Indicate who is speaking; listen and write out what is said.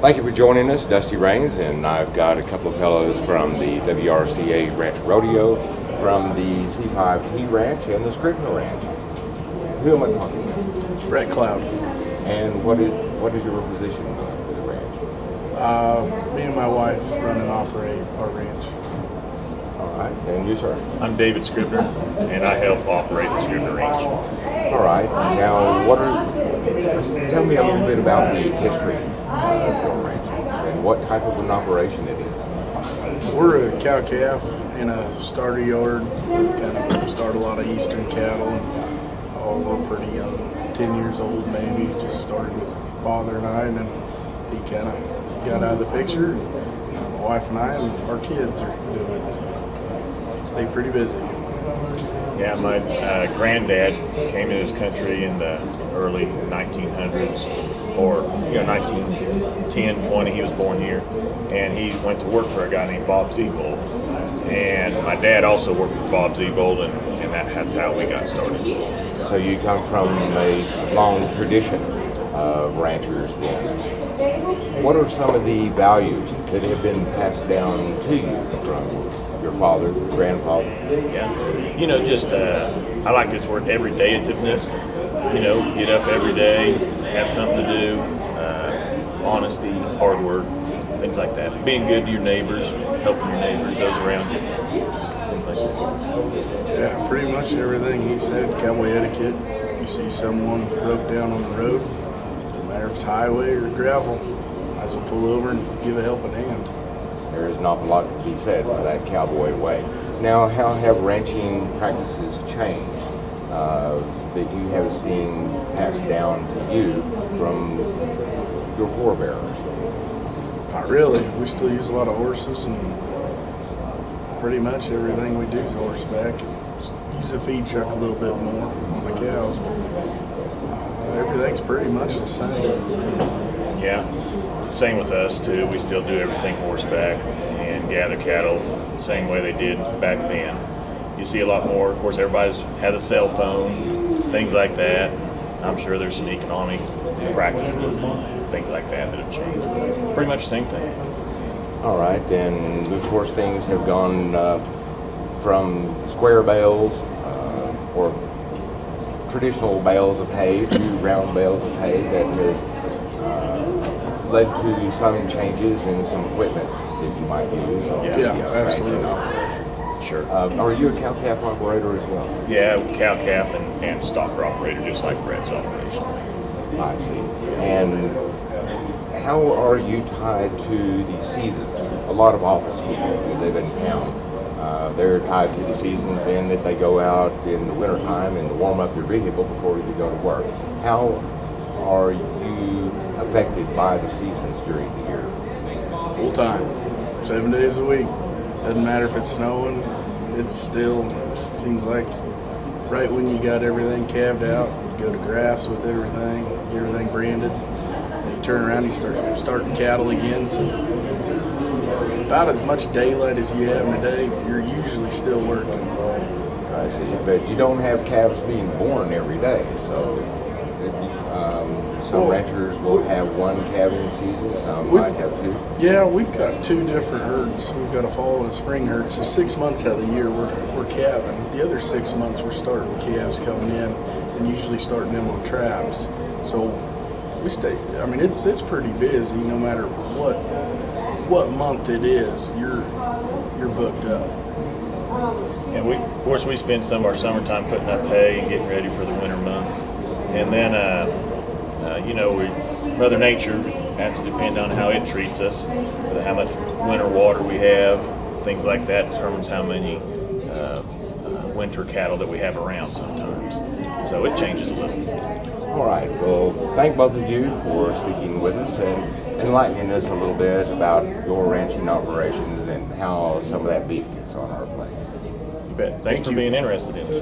Speaker 1: Thank you for joining us, Dusty Rains, and I've got a couple of fellows from the WRCA Ranch Rodeo, from the C5T Ranch, and the Scribner Ranch. Who am I talking to?
Speaker 2: Brett Cloud.
Speaker 1: And what is your position with the ranch?
Speaker 2: Me and my wife run and operate our ranch.
Speaker 1: All right, and you, sir?
Speaker 3: I'm David Scribner, and I help operate the Scribner Ranch.
Speaker 1: All right, now tell me a little bit about the history of your ranch and what type of an operation it is.
Speaker 2: We're a cow-calf in a starter yard. Kind of start a lot of eastern cattle, and we're pretty young, 10 years old maybe. Just started with father and I, and then he kind of got out of the picture. And my wife and I and our kids are doing it, so stay pretty busy.
Speaker 3: Yeah, my granddad came to this country in the early 1900s, or 1910, 20. He was born here, and he went to work for a guy named Bob Zebold. And my dad also worked for Bob Zebold, and that's how we got started.
Speaker 1: So you come from a long tradition of ranchers then. What are some of the values that have been passed down to you from your father, grandfather?
Speaker 3: Yeah, I like this word, everydayativeness. Get up every day, have something to do, honesty, hard work, things like that. Being good to your neighbors, helping your neighbors, those around you, things like that.
Speaker 2: Yeah, pretty much everything he said. Cowboy etiquette. You see someone broke down on the road, doesn't matter if it's highway or gravel, might as well pull over and give a helping hand.
Speaker 1: There's an awful lot to be said for that cowboy way. Now, how have ranching practices changed that you have seen passed down to you from your forebears?
Speaker 2: Not really. We still use a lot of horses, and pretty much everything we do is horseback. Just use a feed truck a little bit more on the cows, but everything's pretty much the same.
Speaker 3: Yeah, same with us too. We still do everything horseback and gather cattle the same way they did back then. You see a lot more. Of course, everybody's had a cell phone, things like that. I'm sure there's some economic practices and things like that have changed. Pretty much the same thing.
Speaker 1: All right, and of course things have gone from square bales or traditional bales of hay to round bales of hay that has led to some changes in some equipment that you might use.
Speaker 2: Yeah, absolutely.
Speaker 3: Sure.
Speaker 1: Are you a cow-calf operator as well?
Speaker 3: Yeah, cow-calf and stalker operator, just like Brett's operation.
Speaker 1: I see. And how are you tied to the seasons? A lot of office people who live in town, they're tied to the seasons in that they go out in the wintertime and warm up your vehicle before you go to work. How are you affected by the seasons during the year?
Speaker 2: Full time, 7 days a week. Doesn't matter if it's snowing. It still seems like right when you got everything calved out, you go to grass with everything, get everything branded. Then you turn around, you start starting cattle again. So it's about as much daylight as you have in a day, you're usually still working.
Speaker 1: I see, but you don't have calves being born every day, so some ranchers will have one calving season, some might have two.
Speaker 2: Yeah, we've got two different herds. We've got a fall and a spring herd. So 6 months out of the year we're calving. The other 6 months we're starting calves coming in and usually starting them on traps. So we stay. I mean, it's pretty busy no matter what month it is. You're booked up.
Speaker 3: And of course, we spend some of our summertime putting up hay and getting ready for the winter months. And then, Mother Nature has to depend on how it treats us, how much winter water we have, things like that determines how many winter cattle that we have around sometimes. So it changes a little.
Speaker 1: All right, well, thank both of you for speaking with us and enlightening us a little bit about your ranching operations and how some of that beef gets on our plates.
Speaker 3: You bet. Thanks for being interested in us.